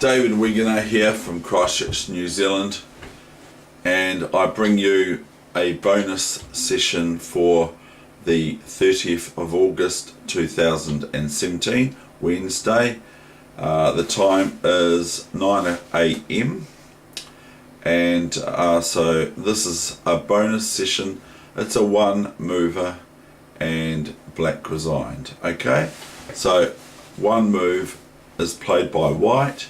David Wigener here from Christchurch, New Zealand, and I bring you a bonus session for the 30th of August 2017, Wednesday. The time is 9 AM, and so this is a bonus session. It's a one mover and black resigned. Okay, so one move is played by white,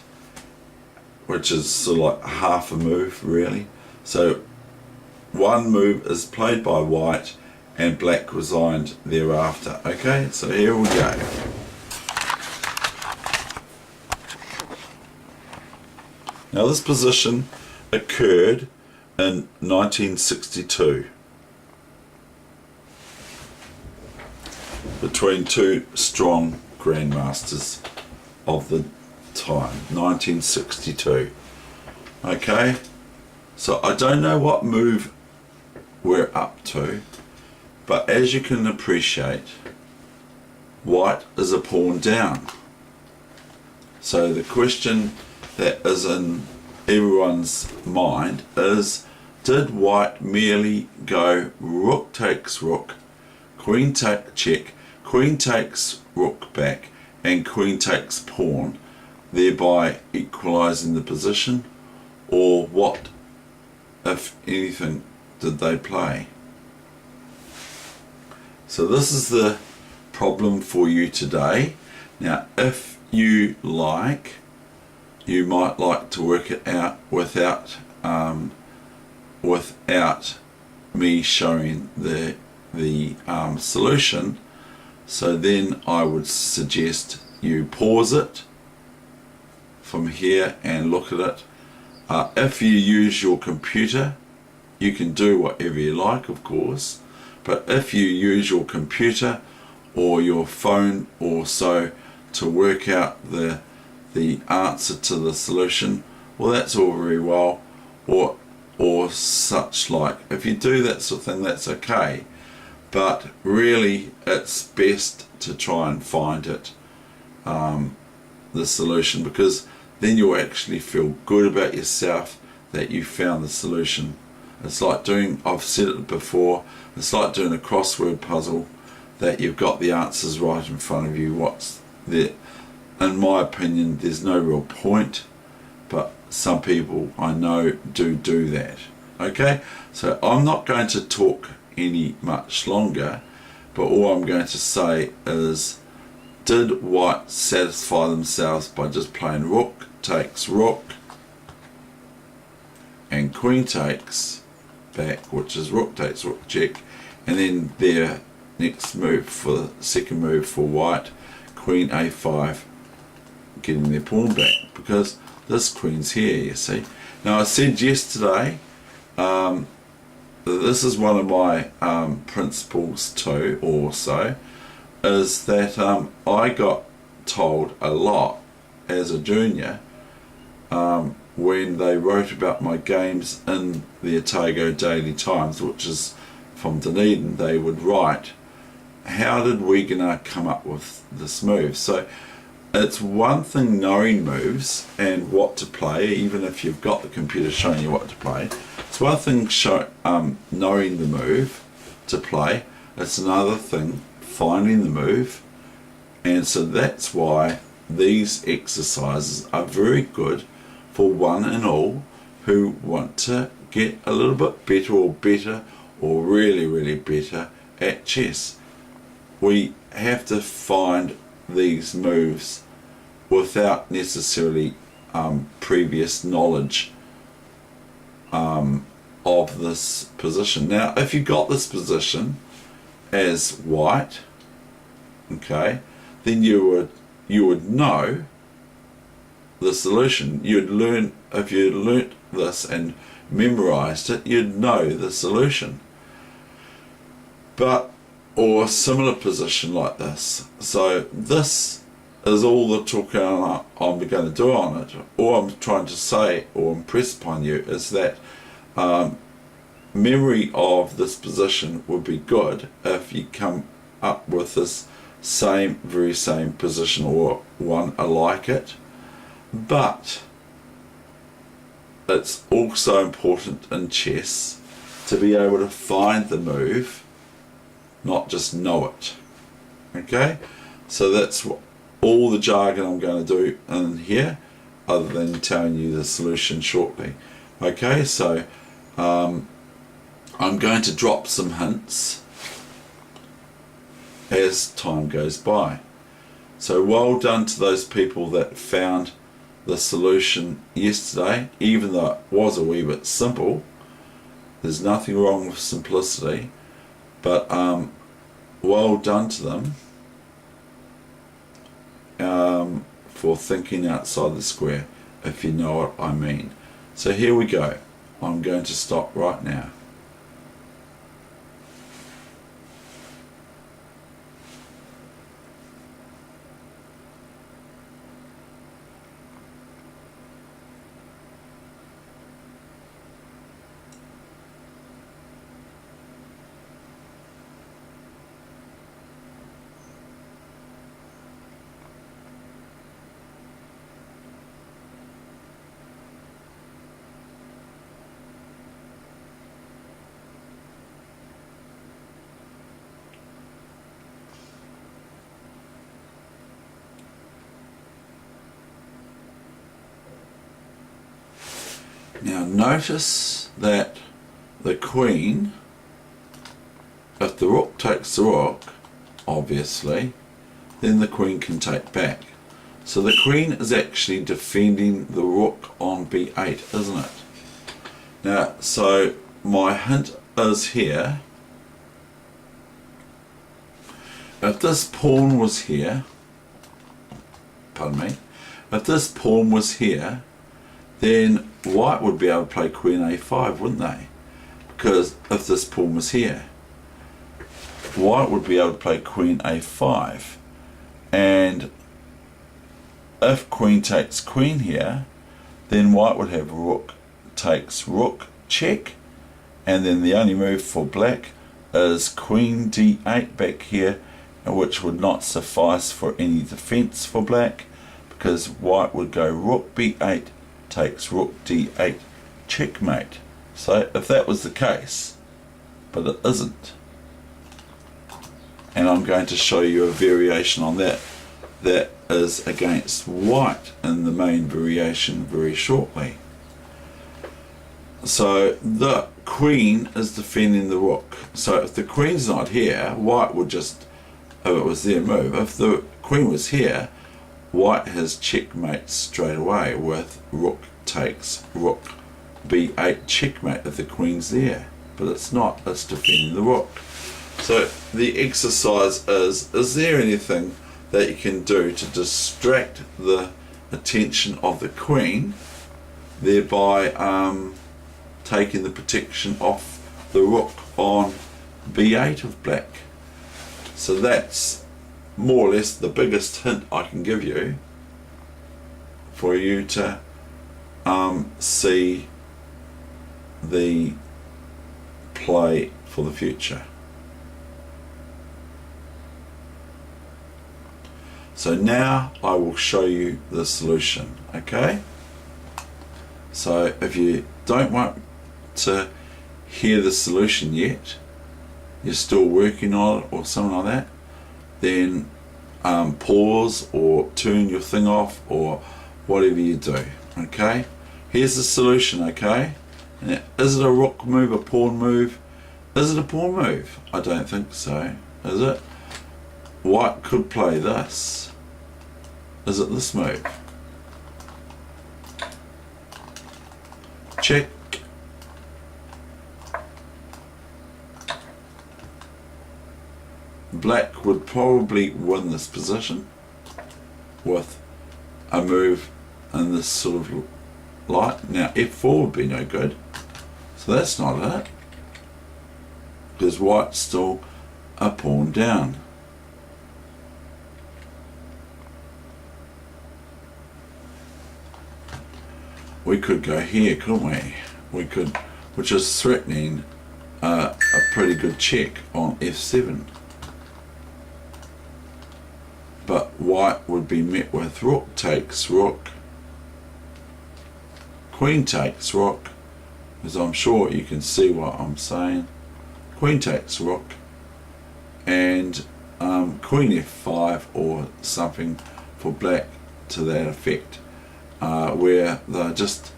which is sort of like half a move really. So one move is played by white and black resigned thereafter. Okay, so here we go. Now this position occurred in 1962 between two strong grandmasters of the time, 1962. Okay, so I don't know what move we're up to, but as you can appreciate, white is a pawn down. So the question that is in everyone's mind is, did white merely go rook takes rook, queen take check, queen takes rook back, and queen takes pawn, thereby equalizing the position, or what, if anything, did they play? So this is the problem for you today. Now if you like, you might like to work it out without me showing the solution. So then I would suggest you pause it from here and look at it. If you use your computer, you can do whatever you like, of course, but if you use your computer or your phone or so to work out the answer to the solution, well, that's all very well, or such like. If you do that sort of thing, that's okay, but really it's best to try and find it, the solution, because then you'll actually feel good about yourself that you found the solution. It's like doing, I've said it before, it's like doing a crossword puzzle, that you've got the answers right in front of you. What's there? In my opinion, there's no real point, but some people I know do that. Okay, so I'm not going to talk any much longer, but all I'm going to say is, did white satisfy themselves by just playing rook takes rook and queen takes back, which is rook takes rook check, and then their next move, for the second move for white, queen a5, getting their pawn back, because this queen's here, you see. Now I said yesterday, this is one of my principles too also, is that I got told a lot as a junior when they wrote about my games in the Otago Daily Times, which is from Dunedin. They would write, how did Wigener come up with this move? So it's one thing knowing moves and what to play, even if you've got the computer showing you what to play. It's one thing knowing the move to play, it's another thing finding the move. And so that's why these exercises are very good for one and all who want to get a little bit better or really better at chess. We have to find these moves without necessarily previous knowledge of this position. Now if you got this position as white, okay, then you would know the solution. You'd learn, if you learnt this and memorized it, you'd know the solution. But, or a similar position like this. So this is all the talk I'm going to do on it. All I'm trying to say or impress upon you is that memory of this position would be good if you come up with this very same position or one alike it. But it's also important in chess to be able to find the move, not just know it. Okay, so that's all the jargon I'm going to do in here, other than telling you the solution shortly. Okay, so I'm going to drop some hints as time goes by. So well done to those people that found the solution yesterday, even though it was a wee bit simple. There's nothing wrong with simplicity, but well done to them for thinking outside the square, if you know what I mean. So here we go. I'm going to stop right now. Now notice that the queen, if the rook takes the rook, obviously, then the queen can take back. So the queen is actually defending the rook on b8, isn't it? Now, so my hint is here, if this pawn was here, pardon me, if this pawn was here, then white would be able to play queen a5, wouldn't they? Because if this pawn was here, white would be able to play queen a5, and if queen takes queen here, then white would have rook takes rook check, and then the only move for black is queen d8 back here, which would not suffice for any defense for black, because white would go rook b8 takes rook d8 checkmate. So if that was the case, but it isn't, and I'm going to show you a variation on that that is against white in the main variation very shortly. So the queen is defending the rook. So if the queen's not here, white would just, if it was their move, if the queen was here, white has checkmate straight away with rook takes rook b8 checkmate if the queen's there, but it's not, it's defending the rook. So the exercise is there anything that you can do to distract the attention of the queen, thereby taking the protection off the rook on b8 of black? So that's more or less the biggest hint I can give you for you to see the play for the future. So now I will show you the solution, okay? So if you don't want to hear the solution yet, you're still working on it or something like that, then pause or turn your thing off or whatever you do, okay? Here's the solution, okay? Now, is it a rook move, a pawn move? Is it a pawn move? I don't think so, is it? White could play this. Is it this move? Check. Black would probably win this position with a move in this sort of light. Now f4 would be no good, so that's not it, because white's still a pawn down. We could go here, couldn't we? We could, which is threatening a pretty good check on f7. But white would be met with rook takes rook queen takes rook, because I'm sure you can see what I'm saying. Queen takes rook, and queen f5 or something for black to that effect, where they're just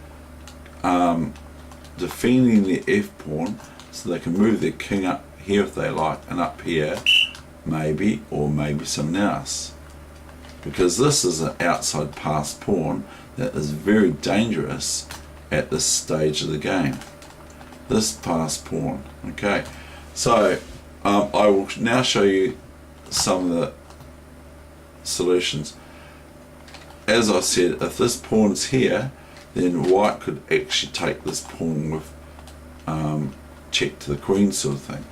defending the f pawn so they can move their king up here if they like, and up here maybe, or maybe something else, because this is an outside passed pawn that is very dangerous at this stage of the game, this passed pawn. Okay, so I will now show you some of the solutions. As I said, if this pawn's here, then white could actually take this pawn with check to the queen sort of thing,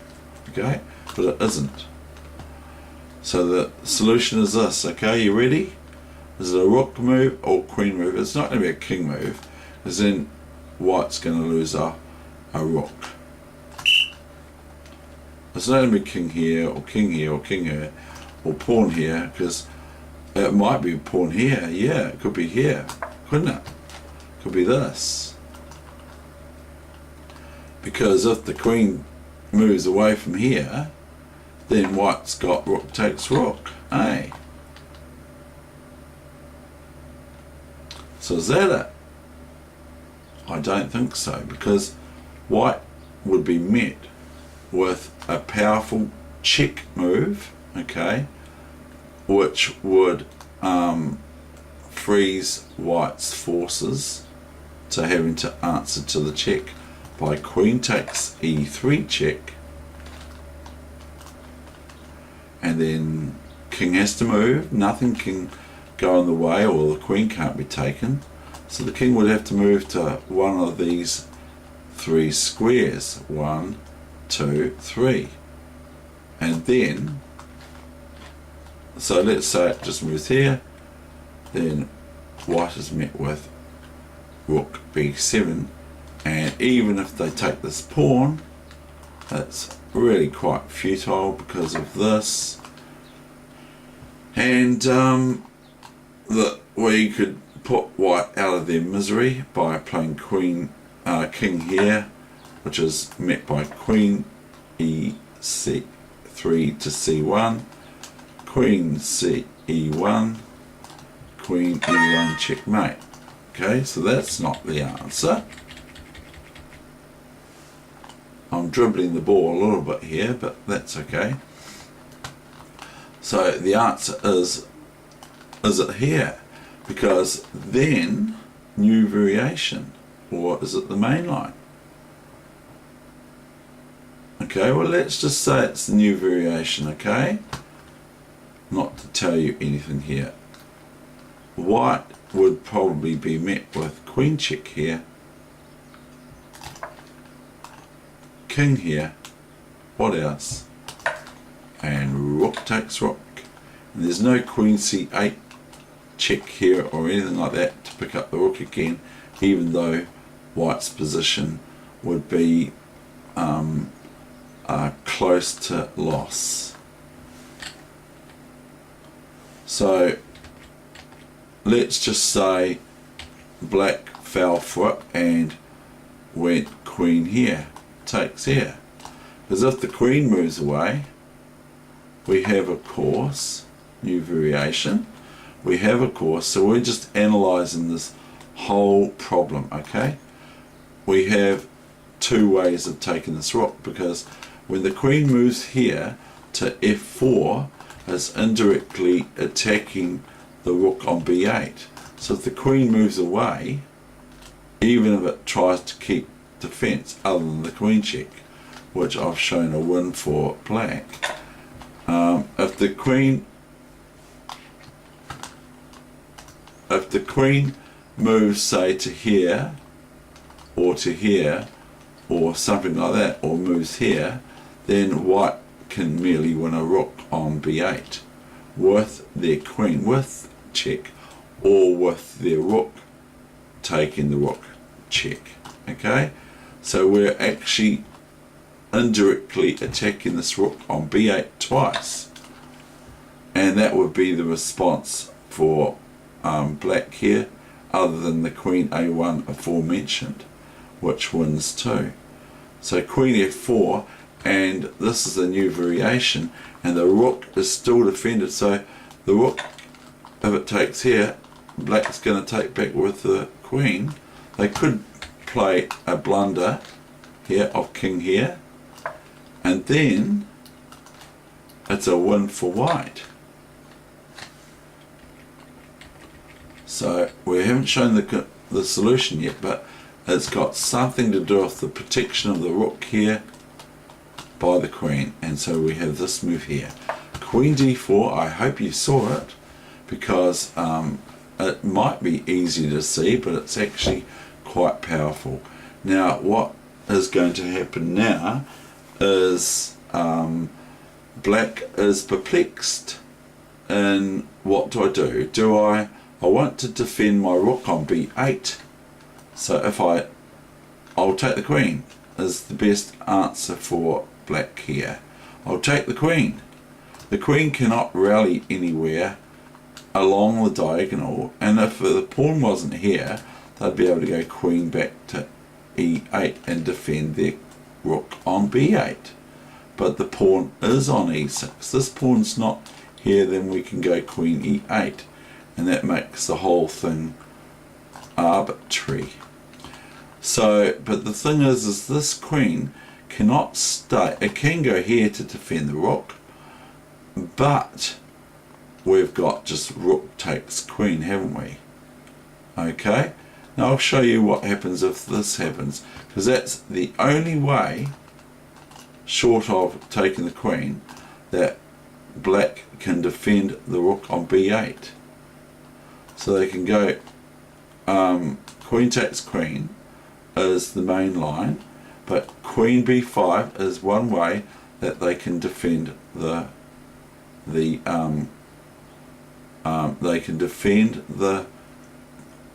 okay, but it isn't. So the solution is this, okay, you ready? Is it a rook move or queen move? It's not going to be a king move, because then white's going to lose a rook. It's not going to be king here, or king here, or king here, or pawn here, because it might be pawn here. Yeah, it could be here, couldn't it? Could be this. Because if the queen moves away from here, then white's got rook takes rook, eh? So is that it? I don't think so, because white would be met with a powerful check move, okay, which would freeze white's forces to having to answer to the check by queen takes e3 check, and then king has to move, nothing can go in the way, or the queen can't be taken, so the king would have to move to one of these three squares, 1, 2, 3, and then, so let's say it just moves here, then white is met with rook b7, and even if they take this pawn, it's really quite futile because of this, and we could put white out of their misery by playing king here, which is met by queen e3 to c1, queen e1, queen e1 checkmate. Okay, so that's not the answer. I'm dribbling the ball a little bit here, but that's okay. So the answer is it here? Because then, new variation, or is it the main line? Okay, well let's just say it's the new variation, okay? Not to tell you anything here. White would probably be met with queen check here, king here, what else? And rook takes rook. And there's no queen c8 check here or anything like that to pick up the rook again, even though white's position would be close to loss. So let's just say black fell for it and went queen here, takes here, because if the queen moves away, we have a course, new variation, we have a course, so we're just analysing this whole problem, okay? We have two ways of taking this rook, because when the queen moves here to f4, it's indirectly attacking the rook on b8. So if the queen moves away, even if it tries to keep defence other than the queen check, which I've shown a win for black, if the queen moves, say, to here or something like that, or moves here, then white can merely win a rook on b8 with their queen with check, or with their rook taking the rook check. Okay, so we're actually indirectly attacking this rook on b8 twice, and that would be the response for black here, other than the queen a1 aforementioned, which wins too. So queen f4, and this is a new variation, and the rook is still defended. So the rook, if it takes here, black's going to take back with the queen. They could play a blunder here of king here, and then it's a win for white. So we haven't shown the solution yet, but it's got something to do with the protection of the rook here by the queen. And so we have this move here, queen d4. I hope you saw it, because it might be easy to see, but it's actually quite powerful. Now what is going to happen now is black is perplexed, and what do? I want to defend my rook on b8, so if I'll take the queen is the best answer for black here. I'll take the queen. The queen cannot rally anywhere along the diagonal, and if the pawn wasn't here, they'd be able to go queen back to e8 and defend their rook on b8. But the pawn is on e6. This pawn's not here, then we can go queen e8, and that makes the whole thing arbitrary. So, but the thing is this queen cannot stay. It can go here to defend the rook, but we've got just rook takes queen, haven't we? Okay, now I'll show you what happens if this happens, because that's the only way, short of taking the queen, that black can defend the rook on b8. So they can go queen takes queen is the main line, but queen b5 is one way that they can defend the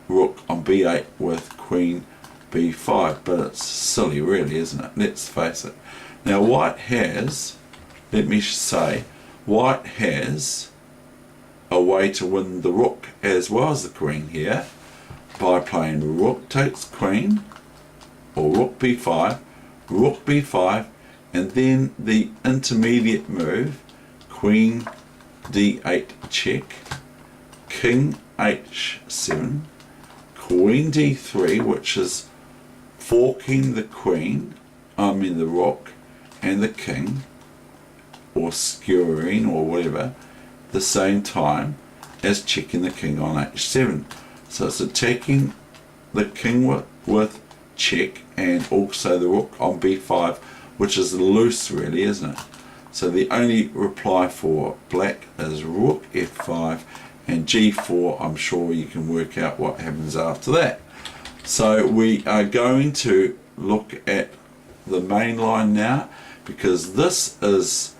rook on b8 with queen b5. But it's silly, really, isn't it? Let's face it. Now white has, let me say, white has a way to win the rook as well as the queen here, by playing rook takes queen, or rook b5, and then the intermediate move, queen d8 check, king h7, queen d3, which is forking the queen, the rook, and the king, or skewering, or whatever, the same time as checking the king on h7. So it's attacking the king with check, and also the rook on b5, which is loose, really, isn't it? So the only reply for black is rook f5 and g4. I'm sure you can work out what happens after that. So we are going to look at the main line now, because this is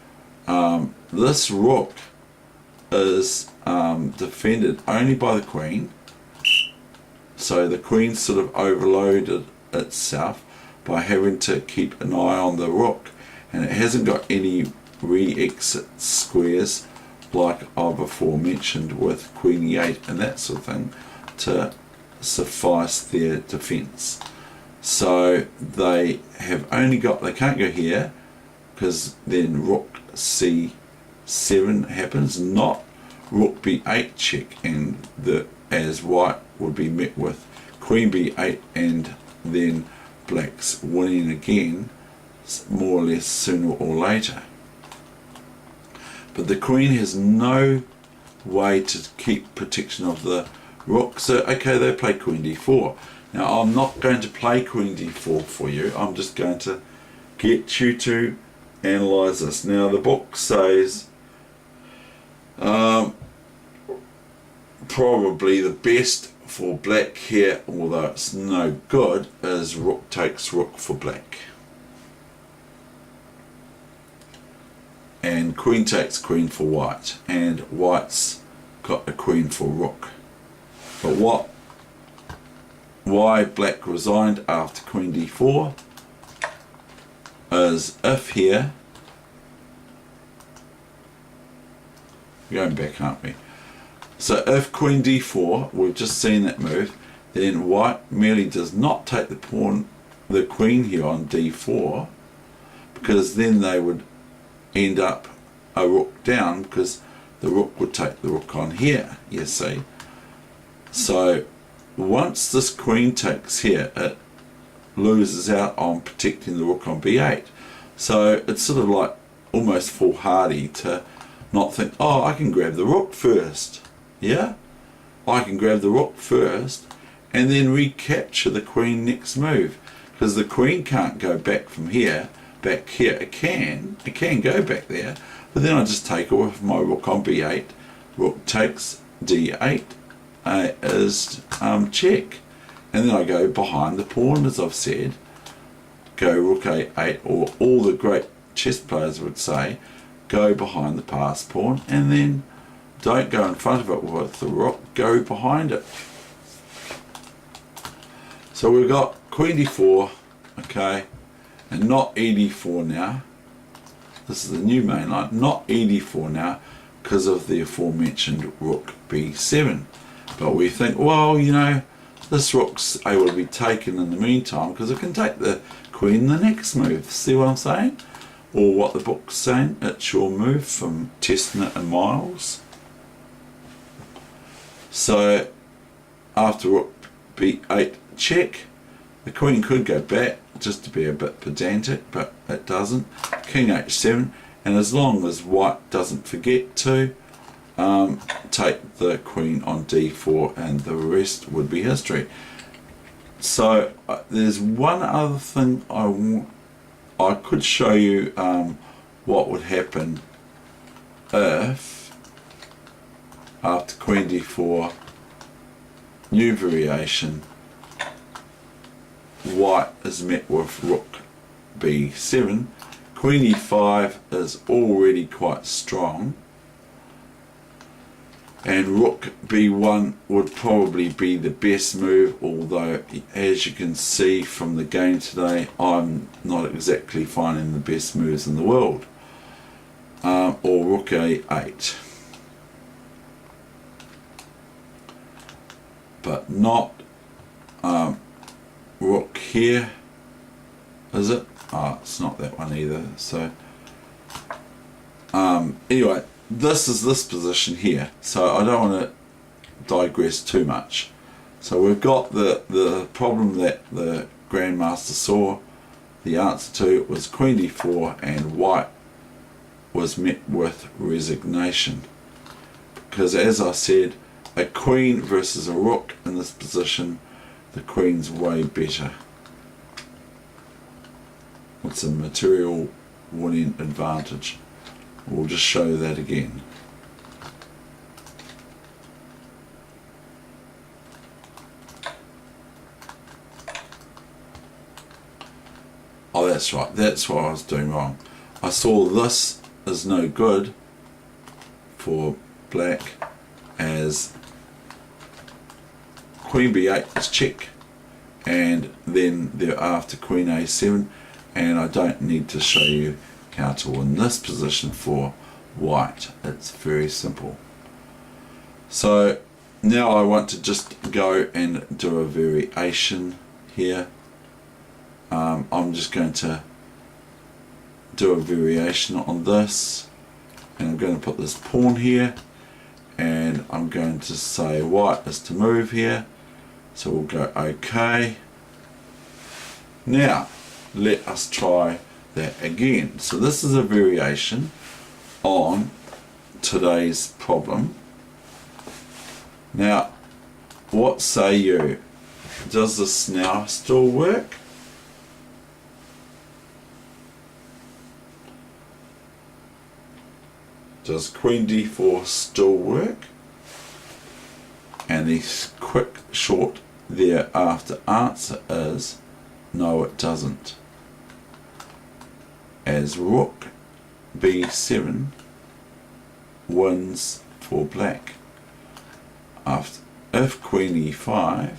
this rook is defended only by the queen. So the queen sort of overloaded itself by having to keep an eye on the rook, and it hasn't got any re-exit squares like I've before mentioned with queen e8 and that sort of thing to suffice their defense. So they have only got, they can't go here, because then rook c7 happens, not rook b8 check, and as white would be met with queen b8, and then black's winning again, more or less sooner or later. But the queen has no way to keep protection of the rook. So okay, they play queen d4. Now I'm not going to play queen d4 for you, I'm just going to get you to analyze this. Now the book says probably the best for black here, although it's no good, is rook takes rook for black, and queen takes queen for white, and white's got a queen for rook. But why black resigned after queen d4 is if here, we're going back, aren't we? So if queen d4, we've just seen that move, then white merely does not take the queen here on d4, because then they would end up a rook down, because the rook would take the rook on here, you see. So once this queen takes here, it loses out on protecting the rook on b8. So it's sort of like almost foolhardy to not think, oh, I can grab the rook first. Yeah? I can grab the rook first and then recapture the queen next move. Because the queen can't go back from here, back here. It can go back there, but then I just take off my rook on b8. Rook takes d8 is check. And then I go behind the pawn, as I've said. Go rook a8, or all the great chess players would say, go behind the passed pawn, and then don't go in front of it with the rook, go behind it. So we've got queen d4, okay, and not e4 now. This is the new main line, not e4 now, because of the aforementioned rook b7. But we think, well, you know, this rook's able to be taken in the meantime, because it can take the queen the next move. See what I'm saying? Or what the book's saying, it's your move, from testing it in Miles. So after rook b8 check, the queen could go back just to be a bit pedantic, but it doesn't. King h7, and as long as white doesn't forget to take the queen on d4, and the rest would be history. So there's one other thing I could show you what would happen if after queen d4, new variation, white is met with rook b7. Queen e5 is already quite strong, and rook b1 would probably be the best move, although as you can see from the game today, I'm not exactly finding the best moves in the world. Or rook a8, but not rook here, is it? It's not that one either. So anyway, this is this position here, so I don't want to digress too much. So we've got the problem that the Grandmaster saw. The answer to it was queen d4, and white was met with resignation, because as I said, a queen versus a rook in this position, the queen's way better. It's a material winning advantage. We'll just show that again. Oh, that's right, that's what I was doing wrong. I saw this is no good for black, as queen b8 is check, and then thereafter queen a7, and I don't need to show you how to win this position for white. It's very simple. So now I want to just go and do a variation here. I'm just going to do a variation on this, and I'm going to put this pawn here, and I'm going to say white is to move here, so we'll go OK. Now let us try that again. So this is a variation on today's problem. Now what say you? Does this now still work? Does queen d4 still work? And the quick short thereafter answer is no, it doesn't, as rook b7 wins for black. If queen e5,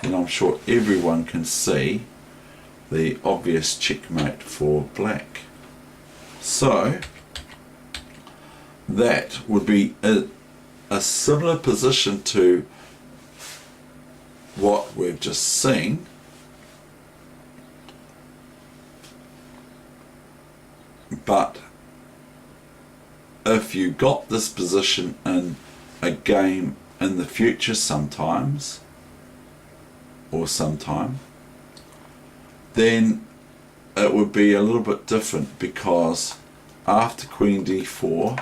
then I'm sure everyone can see the obvious checkmate for black. So that would be a similar position to what we've just seen, but if you got this position in a game in the future sometimes, or sometime, then it would be a little bit different, because after Queen d4,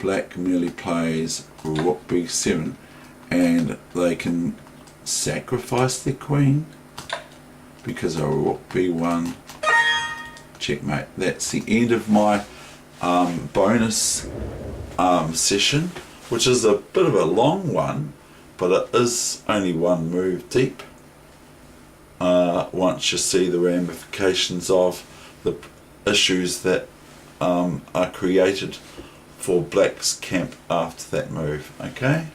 black merely plays Rook b7, and they can sacrifice their queen because of Rook b1, checkmate. That's the end of my bonus session, which is a bit of a long one, but it is only one move deep. Once you see the ramifications of the issues that are created for black's camp after that move. Okay.